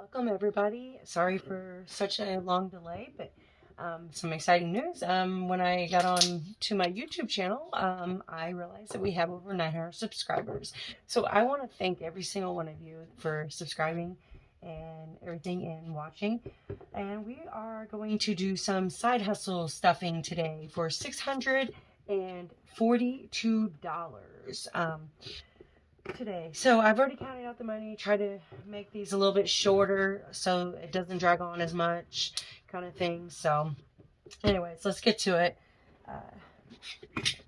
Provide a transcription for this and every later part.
Welcome everybody. Sorry for such a long delay, but some exciting news. When I got on to my YouTube channel, I realized that we have over 900 subscribers. So I want to thank every single one of you for subscribing and everything and watching. And we are going to do some side hustle stuffing today for $642 today. So I've already counted out the money, try to make these a little bit shorter so it doesn't drag on as much kind of thing. So anyways, let's get to it.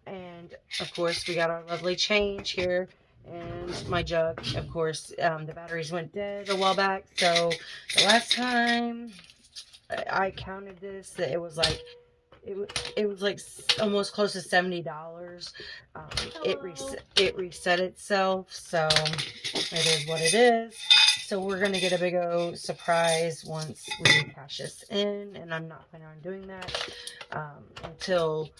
And of course we got our lovely change here and my jug. Of course, the batteries went dead a while back. So the last time I counted this, that it was like almost close to $70. It reset itself, so it is what it is. So we're gonna get a big old surprise once we cash this in, and I'm not planning on doing that until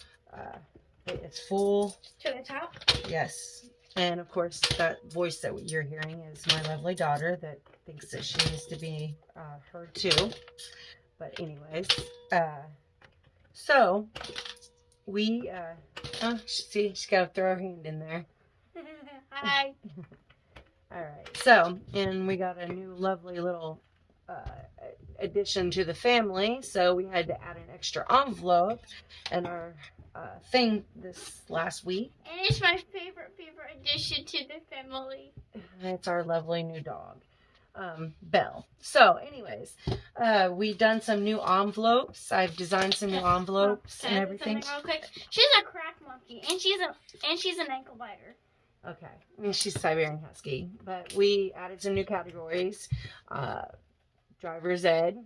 it's full. To the top? Yes. And of course, that voice that you're hearing is my lovely daughter that thinks that she needs to be heard too. But anyways, so we, see, she's got to throw her hand in there. Hi. Alright, so, and we got a new lovely little addition to the family. So we had to add an extra envelope in our thing this last week. And it's my favorite addition to the family. It's our lovely new dog. Belle. So anyways, we've done some new envelopes. I've designed some new envelopes and everything. Real quick. She's a crack monkey and she's an ankle biter. Okay. And she's Siberian Husky. But we added some new categories. Driver's ed.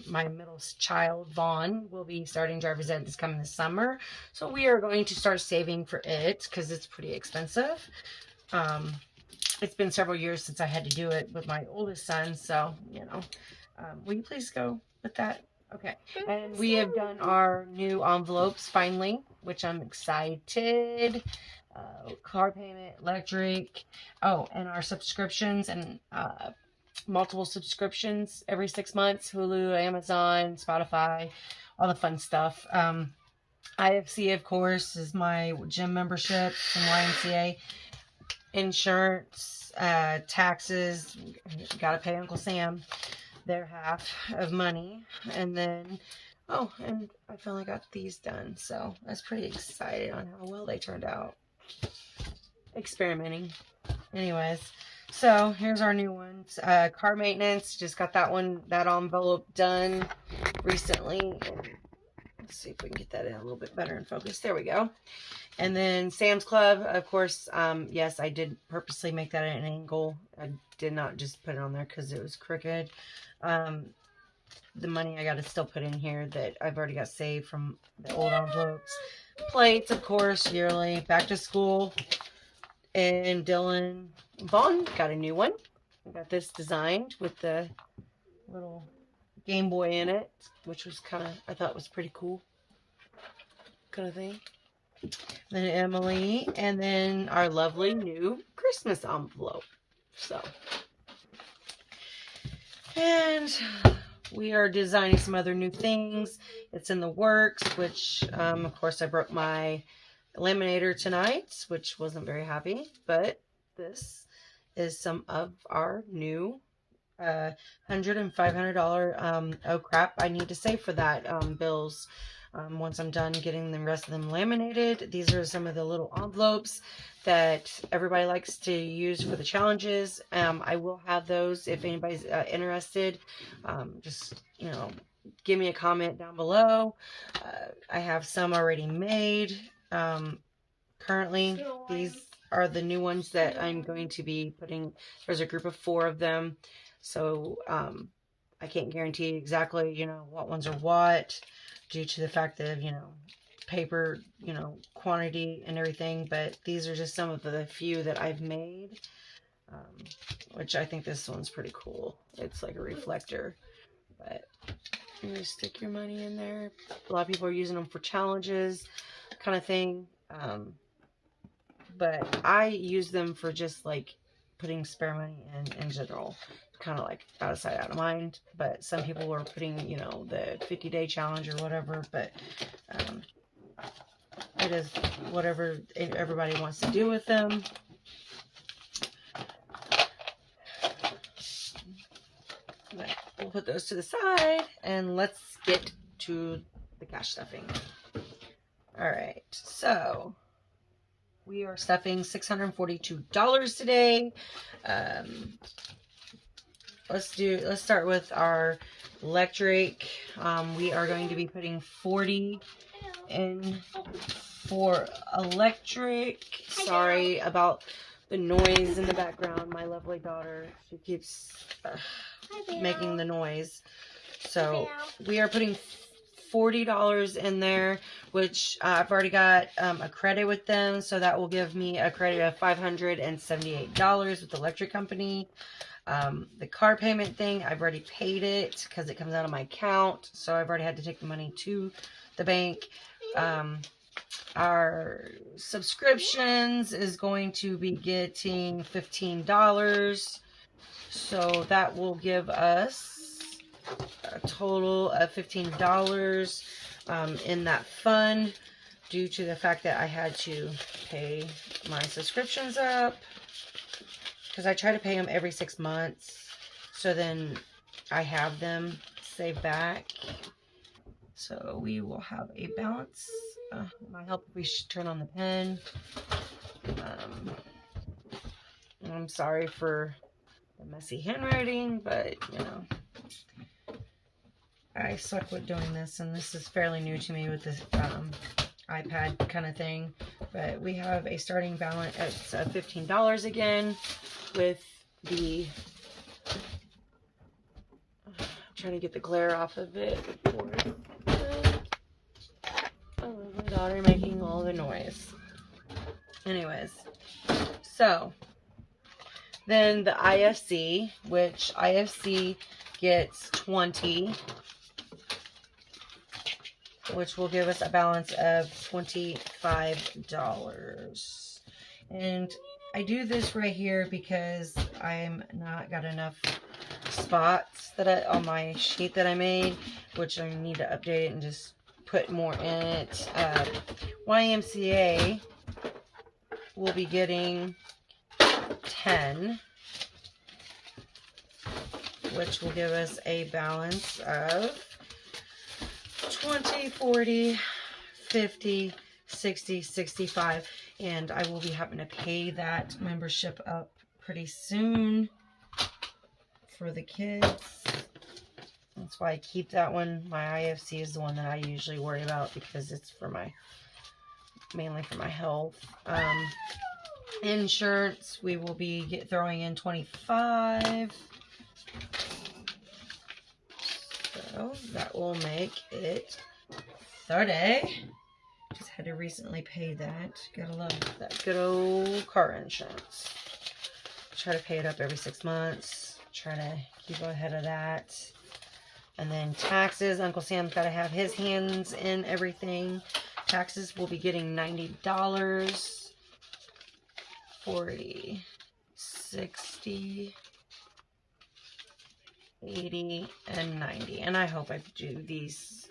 My middle child, Vaughn, will be starting driver's ed this summer. So we are going to start saving for it because it's pretty expensive. It's been several years since I had to do it with my oldest son, so, will you please go with that? Okay. And we have done our new envelopes finally, which I'm excited. Car payment, electric, and our subscriptions and multiple subscriptions every 6 months, Hulu, Amazon, Spotify, all the fun stuff. IFC, of course, is my gym membership and YMCA. Insurance, taxes, gotta pay Uncle Sam their half of money. And then, and I finally got these done. So I was pretty excited on how well they turned out. Experimenting. Anyways, so here's our new ones. Car maintenance, just got that envelope done recently. And let's see if we can get that in a little bit better in focus. There we go. And then Sam's Club, of course, yes, I did purposely make that at an angle. I did not just put it on there because it was crooked. The money I got to still put in here that I've already got saved from the old envelopes. Plates, of course, yearly. Back to school. And Vaughn got a new one. I got this designed with the little Game Boy in it, which was I thought was pretty cool kind of thing. Then Emily, and then our lovely new Christmas envelope. So, and we are designing some other new things. It's in the works, which, of course, I broke my Laminator tonight, which wasn't very happy, but this is some of our new $100 and $500 oh crap, I need to save for that bills. Once I'm done getting the rest of them laminated. These are some of the little envelopes that everybody likes to use for the challenges. I will have those if anybody's interested. Just, give me a comment down below. I have some already made. Currently, these are the new ones that I'm going to be putting. There's a group of 4 of them. So, I can't guarantee exactly, what ones are what, due to the fact of, paper, quantity and everything. But these are just some of the few that I've made, which I think this one's pretty cool. It's like a reflector, but you just stick your money in there. A lot of people are using them for challenges kind of thing. But I use them for just like putting spare money in general. Kind of like out of sight, out of mind. But some people were putting, you know, the 50-day challenge or whatever. But it is whatever everybody wants to do with them. But we'll put those to the side and let's get to the cash stuffing. All right, so we are stuffing $642 today. Let's start with our electric. We are going to be putting 40 in for electric. Sorry about the noise in the background. My lovely daughter, she keeps making the noise. So we are putting $40 in there, which I've already got a credit with them, so that will give me a credit of $578 with the electric company. The car payment thing, I've already paid it because it comes out of my account, so I've already had to take the money to the bank. Our subscriptions is going to be getting $15, so that will give us a total of $15 in that fund, due to the fact that I had to pay my subscriptions up, because I try to pay them every 6 months, so then I have them saved back. So we will have a balance. Might help if we should turn on the pen. I'm sorry for the messy handwriting, but you know, I suck with doing this, and this is fairly new to me with this iPad kind of thing. But we have a starting balance at $15 again, with the trying to get the glare off of it. Oh, my daughter making all the noise. Anyways, so then the IFC, which IFC gets 20, which will give us a balance of $25. And I do this right here because I'm not got enough spots that on my sheet that I made, which I need to update it and just put more in it. YMCA will be getting 10, which will give us a balance of 20, 40, 50, 60, 65, and I will be having to pay that membership up pretty soon for the kids. That's why I keep that one. My IFC is the one that I usually worry about because it's for mainly for my health. Insurance, we will be throwing in 25. So that will make it 30. Just had to recently pay that. Gotta love that good old car insurance. Try to pay it up every 6 months. Try to keep ahead of that. And then taxes. Uncle Sam's got to have his hands in everything. Taxes will be getting $90. 40, 60, 80, and 90. And I hope I do these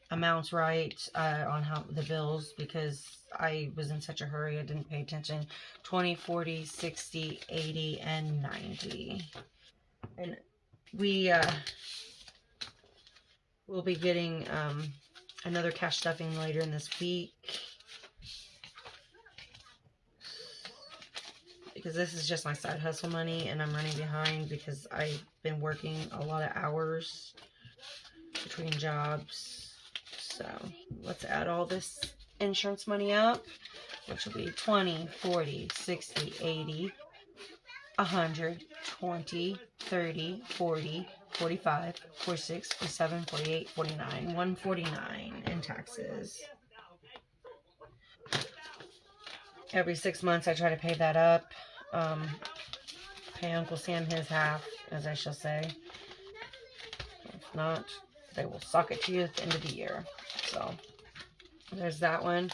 amounts right on how the bills, because I was in such a hurry I didn't pay attention. 20, 40, 60, 80, and 90. And we will be getting another cash stuffing later in this week, because this is just my side hustle money and I'm running behind because I've been working a lot of hours between jobs. So let's add all this insurance money up, which will be 20, 40, 60, 80, 100, 20, 30, 40, 45, 46, 47, 48, 49, 149 in taxes. Every 6 months I try to pay that up. Pay Uncle Sam his half, as I shall say. If not, they will sock it to you at the end of the year. So there's that one.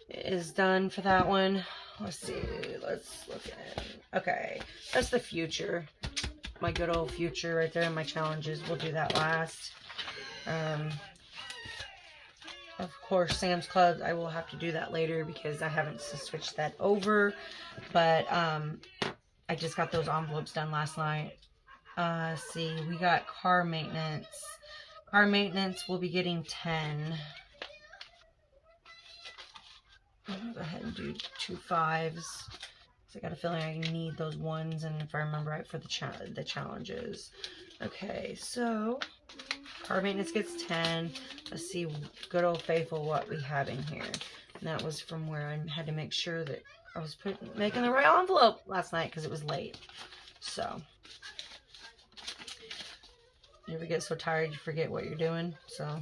is done for that one. Let's see. Let's look at it. Okay. That's the future. My good old future right there in my challenges. We'll do that last. Of course, Sam's Club, I will have to do that later because I haven't switched that over. But I just got those envelopes done last night. See, we got car maintenance. Car maintenance will be getting 10. I'm gonna go ahead and do 2 5s. So I got a feeling I need those ones, and if I remember right, for the challenges. Okay, so car maintenance gets 10. Let's see, good old faithful, what we have in here. And that was from where I had to make sure that I was making the right envelope last night because it was late. So, you ever get so tired you forget what you're doing? So,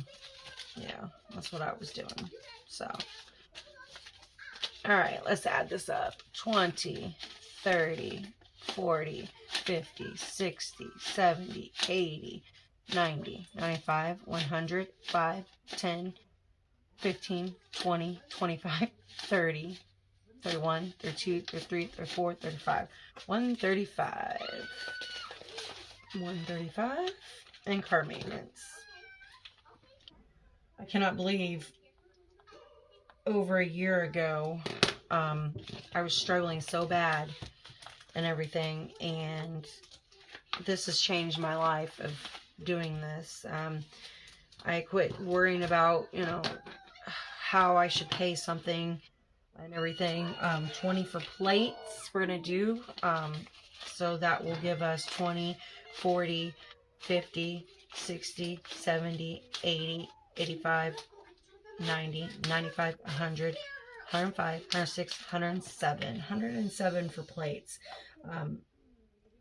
yeah, that's what I was doing. So, all right, let's add this up. 20, 30, 40, 50, 60, 70, 80, 90, 95, 100, 5, 10, 15, 20, 25, 30, 31, 32, 33, 34, 35. 135. 135. And car maintenance. I cannot believe over a year ago, I was struggling so bad and everything, and this has changed my life of doing this. I quit worrying about, how I should pay something and everything. 20 for plates we're going to do. So that will give us 20, 40, 50, 60, 70, 80, 85, 90, 95, 100, 105, 106, 107. 107 for plates.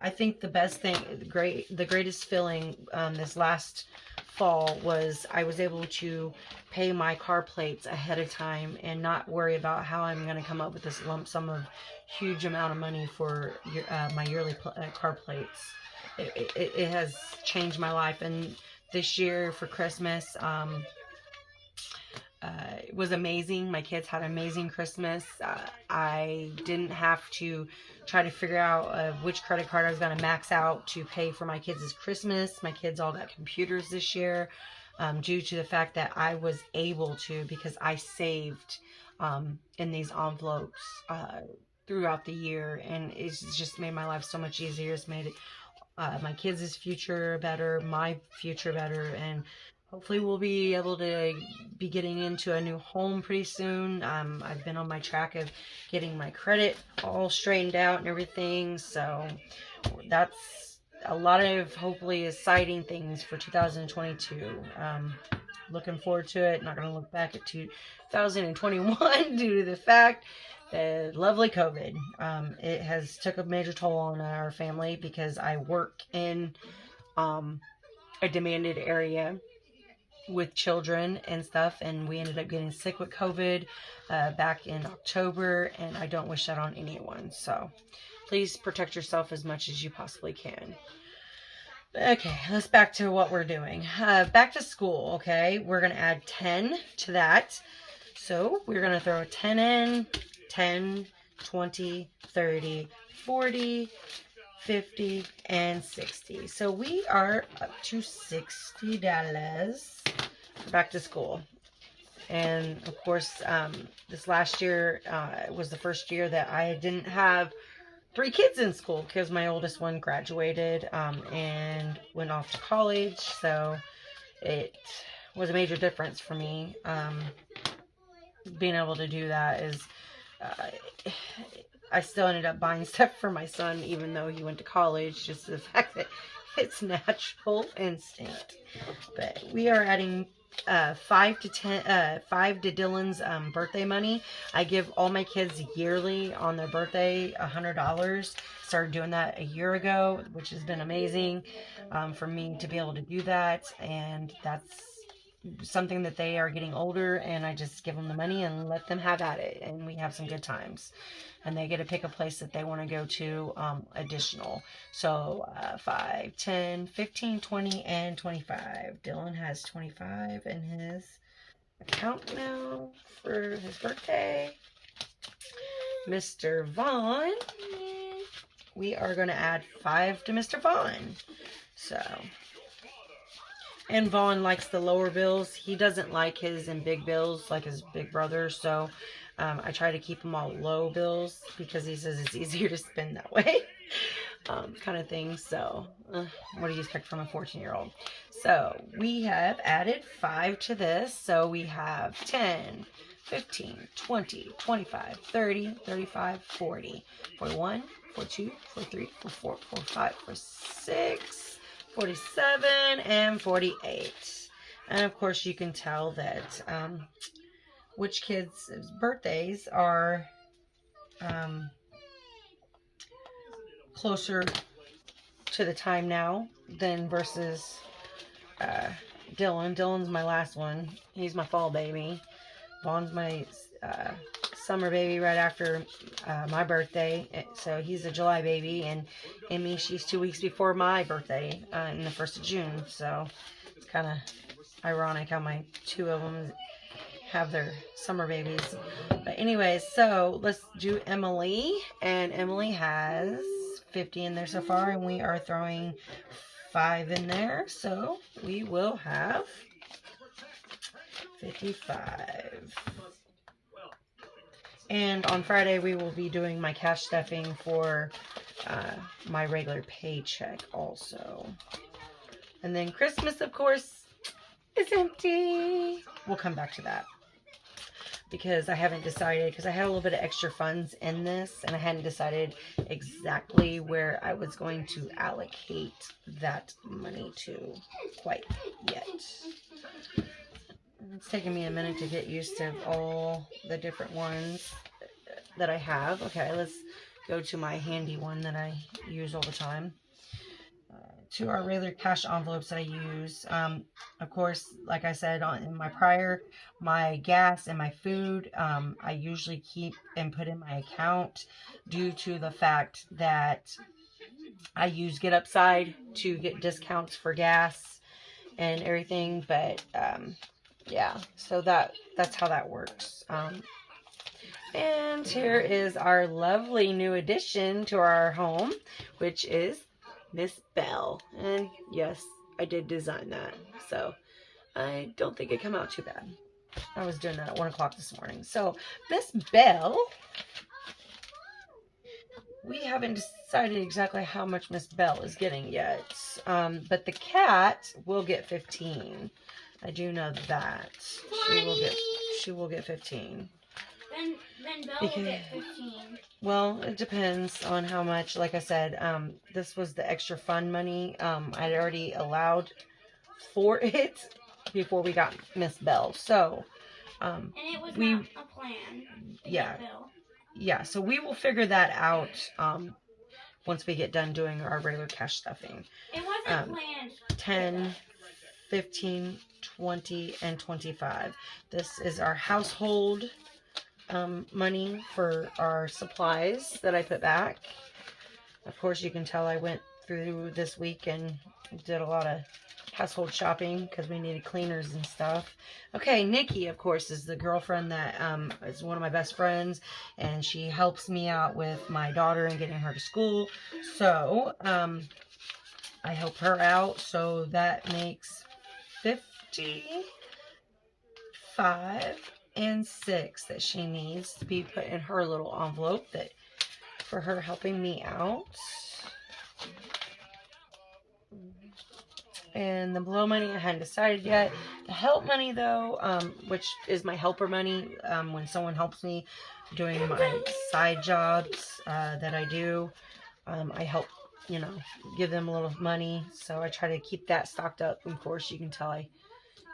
I think the best thing, the greatest feeling this last fall was I was able to pay my car plates ahead of time and not worry about how I'm going to come up with this lump sum of huge amount of money for my yearly car plates. It has changed my life. And this year for Christmas, it was amazing. My kids had an amazing Christmas. I didn't have to try to figure out which credit card I was going to max out to pay for my kids' Christmas. My kids all got computers this year due to the fact that I was able to, because I saved in these envelopes throughout the year, and it's just made my life so much easier. It's made it my kids' future better, my future better, and hopefully we'll be able to be getting into a new home pretty soon. I've been on my track of getting my credit all straightened out and everything, so that's a lot of hopefully exciting things for 2022. Looking forward to it. Not going to look back at 2021 due to the fact that lovely COVID. It has took a major toll on our family because I work in a demanded area with children and stuff, and we ended up getting sick with COVID back in October, and I don't wish that on anyone. So please protect yourself as much as you possibly can. Okay, let's back to what we're doing. Back to school, okay? We're going to add 10 to that. So we're going to throw a 10 in, 10, 20, 30, 40, 50, and 60. So we are up to $60 back to school. And of course, this last year was the first year that I didn't have 3 kids in school because my oldest one graduated and went off to college. So it was a major difference for me. Being able to do that is, I still ended up buying stuff for my son, even though he went to college, just the fact that it's natural instinct. But we are adding 5 to Dylan's birthday money. I give all my kids yearly on their birthday $100. Started doing that a year ago, which has been amazing for me to be able to do that. And that's something that they are getting older, and I just give them the money and let them have at it, and we have some good times, and they get to pick a place that they want to go to additional. So 5, 10, 15, 20, and 25. Dylan has 25 in his account now for his birthday. Mr. Vaughn. We are going to add 5 to Mr. Vaughn. So, and Vaughn likes the lower bills. He doesn't like his in big bills like his big brother. So, I try to keep them all low bills because he says it's easier to spend that way. Kind of thing. So, what do you expect from a 14-year-old? So, we have added 5 to this. So, we have 10, 15, 20, 25, 30, 35, 40, 41, 42, 43, 44, 45, 46, 47, and 48. And of course, you can tell that which kids' birthdays are closer to the time now than versus Dylan. Dylan's my last one. He's my fall baby. Vaughn's my summer baby right after my birthday. So he's a July baby. And Emmy, she's 2 weeks before my birthday in the 1st of June. So it's kind of ironic how my 2 of them have their summer babies. But anyways, so let's do Emily. And Emily has 50 in there so far. And we are throwing 5 in there. So we will have 55. And on Friday, we will be doing my cash stuffing for my regular paycheck also. And then Christmas, of course, is empty. We'll come back to that. Because I haven't decided, because I had a little bit of extra funds in this, and I hadn't decided exactly where I was going to allocate that money to quite yet. It's taking me a minute to get used to all the different ones that I have. Okay, let's go to my handy one that I use all the time. To our regular cash envelopes that I use. Of course, like I said in my gas and my food, I usually keep and put in my account due to the fact that I use Get Upside to get discounts for gas and everything. But yeah, so that's how that works. And here is our lovely new addition to our home, which is Miss Belle. And yes, I did design that. So I don't think it came out too bad. I was doing that at 1 o'clock this morning. So Miss Belle, we haven't decided exactly how much Miss Belle is getting yet. But the cat will get 15. I do know that. She will get 15. Then Belle will get 15. Well, it depends on how much. Like I said, this was the extra fund money. I'd already allowed for it before we got Miss Belle. So, and it was not a plan. Yeah. Yeah, so we will figure that out once we get done doing our regular cash stuffing. It wasn't planned. 10, 15, 20, and 25. This is our household money for our supplies that I put back. Of course, you can tell I went through this week and did a lot of household shopping because we needed cleaners and stuff. Okay, Nikki, of course, is the girlfriend that is one of my best friends, and she helps me out with my daughter and getting her to school. So I help her out, so that makes 55 and 6 that she needs to be put in her little envelope that for her helping me out. And the blow money I hadn't decided yet. The help money though, which is my helper money, when someone helps me doing my side jobs that I do, I help, give them a little money. So I try to keep that stocked up. Of course, you can tell I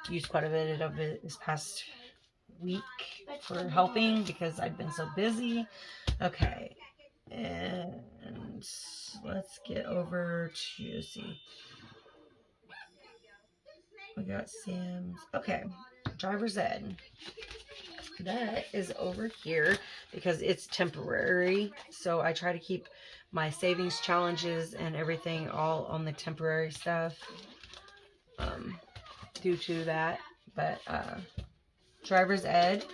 used quite a bit of it this past week for helping because I've been so busy. Okay, and let's get over to see. We got Sam's. Okay, driver's ed. That is over here because it's temporary. So I try to keep my savings challenges and everything all on the temporary stuff due to that. But driver's ed,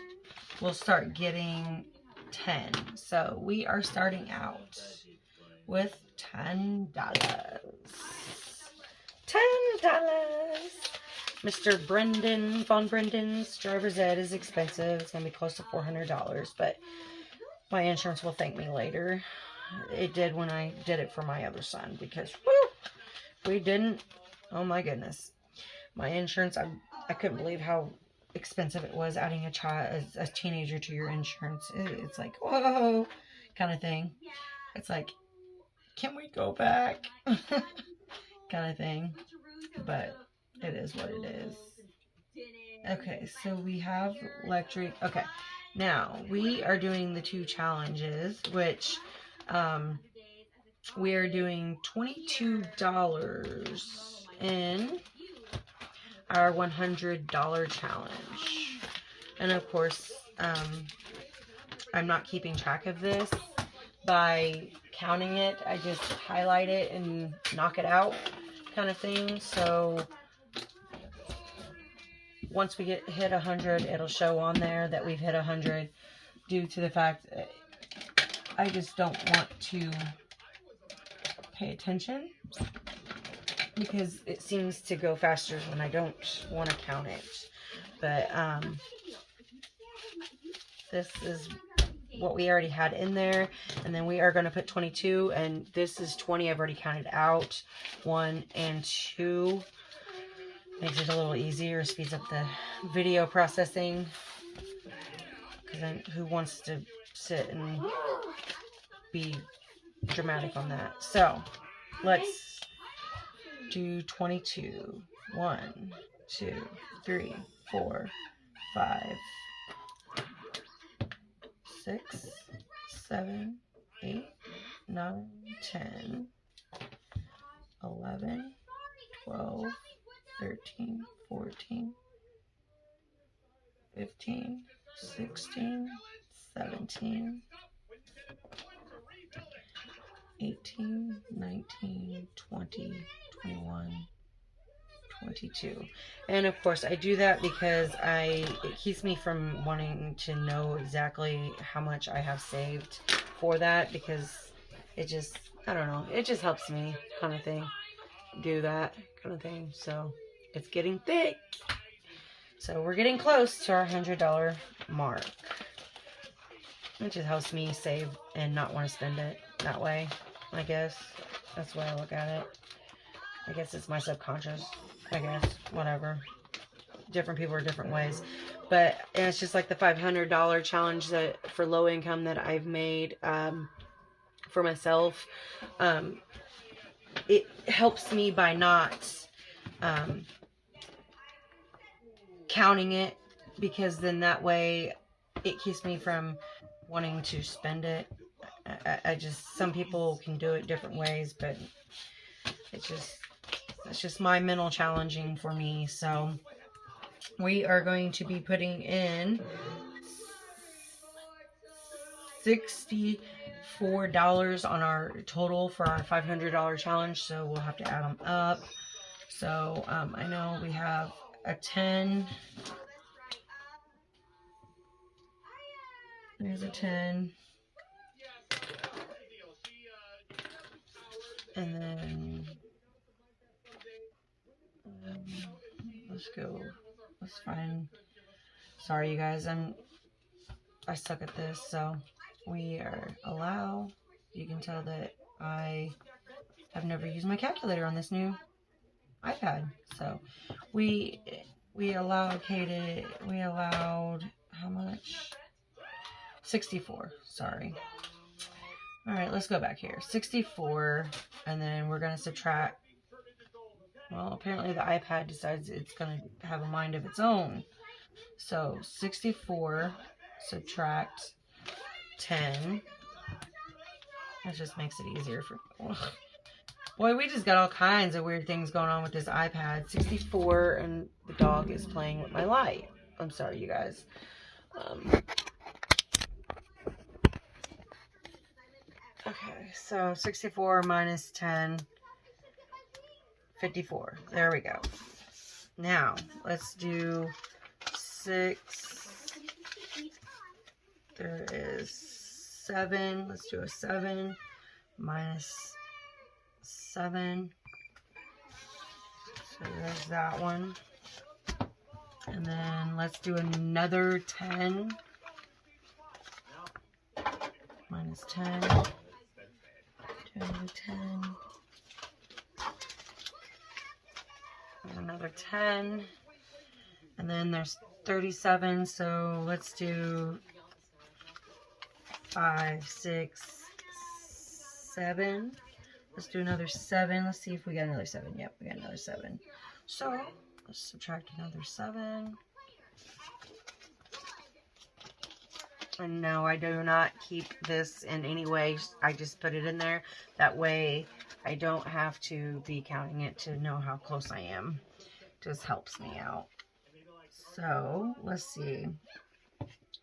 we'll start getting 10. So we are starting out with $10. $10. Mr. Brendan, Von Brendan's driver's ed is expensive. It's going to be close to $400, but my insurance will thank me later. It did when I did it for my other son, because we didn't. Oh my goodness. My insurance, I couldn't believe how expensive it was adding a teenager to your insurance. It's like, whoa, kind of thing. It's like, can we go back? Kind of thing. But it is what it is. Okay, so we have electric. Okay, now we are doing the 2 challenges, which we are doing $22 in our $100 challenge. And of course, I'm not keeping track of this by counting it. I just highlight it and knock it out, kind of thing. So once we hit 100, it'll show on there that we've hit 100, due to the fact that I just don't want to pay attention, because it seems to go faster when I don't want to count it. But this is what we already had in there, and then we are going to put 22, and this is 20. I've already counted out 1 and 2. Makes it a little easier, speeds up the video processing, because then who wants to sit and be dramatic on that? So let's do 22. 1, 2, 3, 4, 5, 6, 7, 8, 9, 10, 11, 12, 13, 14, 15, 16, 17, 18, 19, 20, 21, 22. And of course I do that because it keeps me from wanting to know exactly how much I have saved for that, because it just, I don't know, it just helps me, kind of thing, do that kind of thing. So it's getting thick. So we're getting close to our $100 mark. It just helps me save and not want to spend it that way, I guess. That's the way I look at it. I guess it's my subconscious, I guess. Whatever. Different people are different ways. But it's just like the $500 challenge that for low income that I've made for myself. It helps me by not counting it, because then that way it keeps me from wanting to spend it. I just, some people can do it different ways, but it's just my mental challenging for me. So we are going to be putting in $64 on our total for our $500 challenge, so we'll have to add them up. So I know we have a 10. There's a 10. And then let's go. Let's find. Sorry, you guys. I suck at this, so we are allow. You can tell that I have never used my calculator on this new iPad. So we allowed how much? 64. Sorry. All right, let's go back here. 64, and then we're going to subtract. Well, apparently the iPad decides it's going to have a mind of its own. So 64 subtract 10. That just makes it easier for me. Boy, we just got all kinds of weird things going on with this iPad. 64, and the dog is playing with my light. I'm sorry, you guys. Okay, so 64 minus 10, 54. There we go. Now, let's do 6 there is 7. Let's do a 7 minus 7. So there's that one. And then let's do another 10. Minus 10. Do another 10. And another 10. And then there's 37. So let's do 5, 6, 7. Let's do another 7. Let's see if we got another 7. Yep, we got another 7. So let's subtract another 7. And no, I do not keep this in any way. I just put it in there. That way I don't have to be counting it to know how close I am. Just helps me out. So let's see.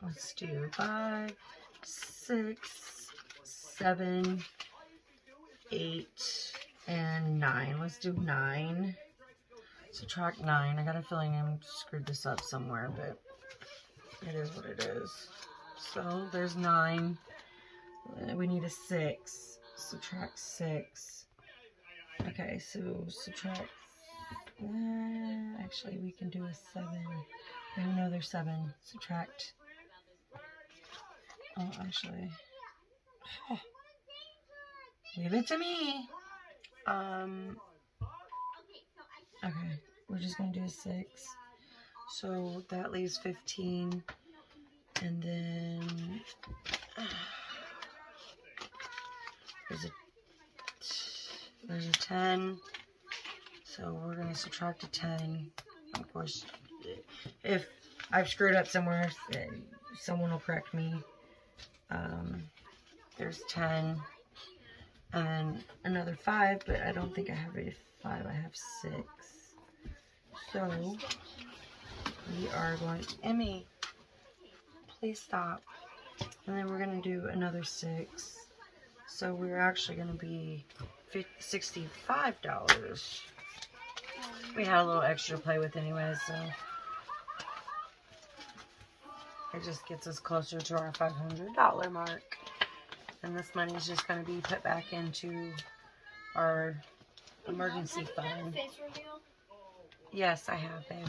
Let's do 5, 6, 7, 8, and 9. Let's do 9. Subtract 9. I got a feeling I screwed this up somewhere, but it is what it is. So there's 9. We need a 6. Subtract 6. Okay, so subtract. Actually, we can do a 7. We have another 7. Subtract. Oh, actually. Leave it to me. Okay, we're just gonna do a 6. So that leaves 15. And then there's a 10. So we're going to subtract a 10. Of course, if I've screwed up somewhere, someone will correct me. There's 10. And then another 5, but I don't think I have a 5. I have 6. So we are going, Emmy, please stop. And then we're going to do another 6. So we're actually going to be $65. We had a little extra to play with anyway, so it just gets us closer to our $500 mark. And this money is just going to be put back into our emergency fund. Yes, I have, babe.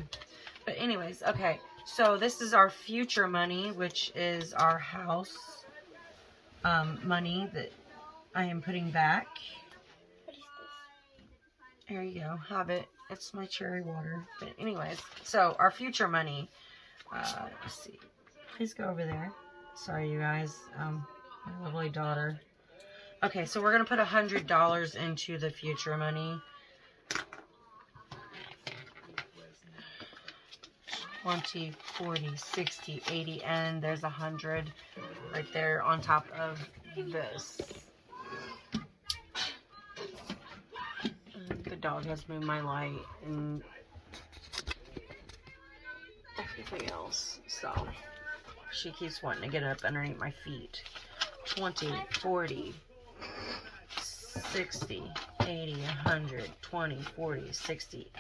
But anyways, okay. So this is our future money, which is our house money that I am putting back. There you go. Have it. It's my cherry water. But anyways, so our future money. Let's see. Please go over there. Sorry, you guys. My lovely daughter. Okay, so we're going to put $100 into the future money. 20, 40, 60, 80, and there's 100 right there on top of this. And the dog has moved my light and everything else, so she keeps wanting to get up underneath my feet. 20, 40, 60, 80, 100, 20, 40, 60,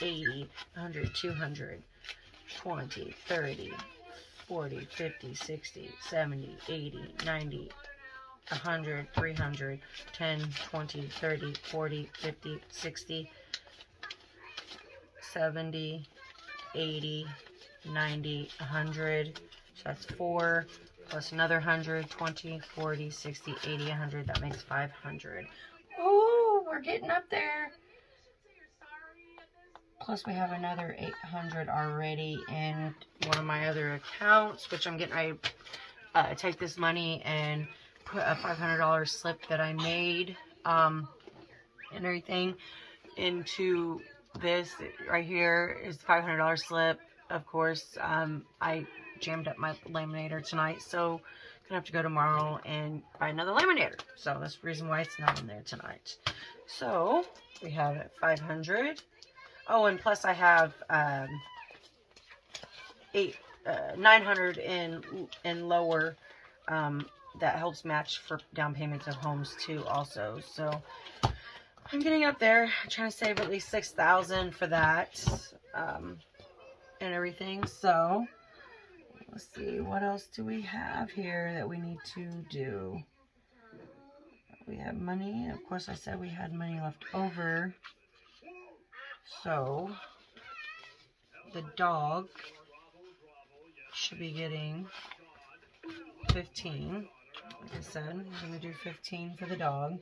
80, 100, 200. 20, 30, 40, 50, 60, 70, 80, 90, 100, 300, 10, 20, 30, 40, 50, 60, 70, 80, 90, 100. So that's 4 plus another 100, 20, 40, 60, 80, 100. That makes 500. Oh, we're getting up there. Plus we have another 800 already in one of my other accounts, which I'm getting ready to take this money and put a $500 slip that I made and everything into this. Right here is the $500 slip. Of course, I jammed up my laminator tonight, so I'm gonna have to go tomorrow and buy another laminator. So that's the reason why it's not in there tonight. So we have 500. Oh, and plus I have 900 in lower that helps match for down payments of homes too also. So I'm getting up there. I'm trying to save at least $6,000 for that and everything. So Let's see, what else do we have here that we need to do? We have money. Of course, I said we had money left over. So, the dog should be getting 15. Like I said, I'm going to do 15 for the dog.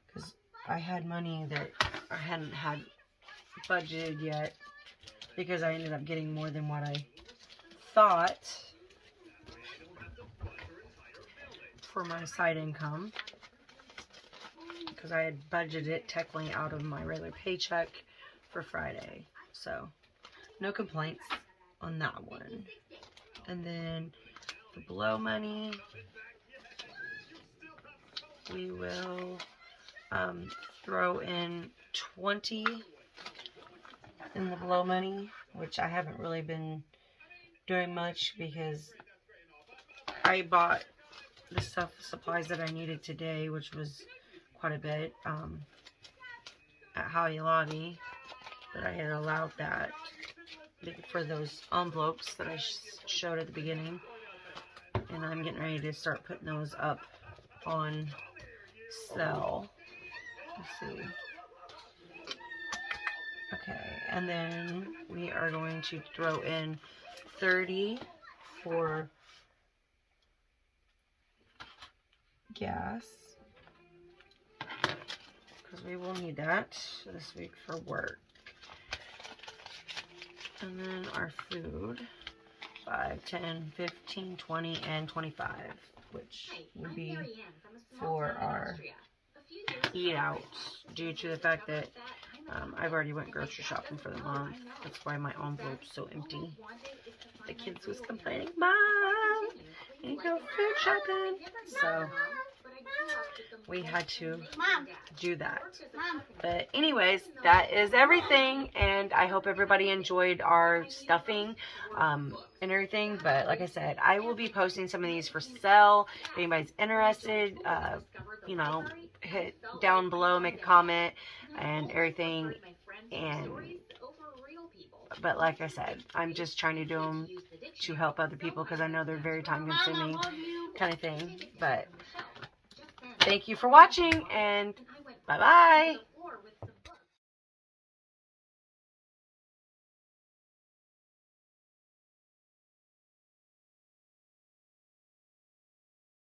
Because I had money that I hadn't had budgeted yet. Because I ended up getting more than what I thought for my side income. Because I had budgeted it technically out of my regular paycheck for Friday. So, no complaints on that one. And then the below money, we will throw in 20 in the below money, which I haven't really been doing much because I bought the supplies that I needed today, which was quite a bit at Hobby Lobby, but I had allowed that for those envelopes that I showed at the beginning, and I'm getting ready to start putting those up on sale. Let's see. Okay, and then we are going to throw in 30 for gas, because we will need that this week for work. And then our food, 5, 10, 15, 20, and 25, which would be for our eat out, due to the fact that I've already went grocery shopping for the month. That's why my envelope's so empty. The kids was complaining, Mom, you go food shopping. So we had to do that. But anyways, that is everything, and I hope everybody enjoyed our stuffing and everything. But like I said, I will be posting some of these for sale. If anybody's interested, you know, hit down below, make a comment and everything. And but like I said, I'm just trying to do them to help other people because I know they're very time consuming kind of thing. But thank you for watching, and bye bye.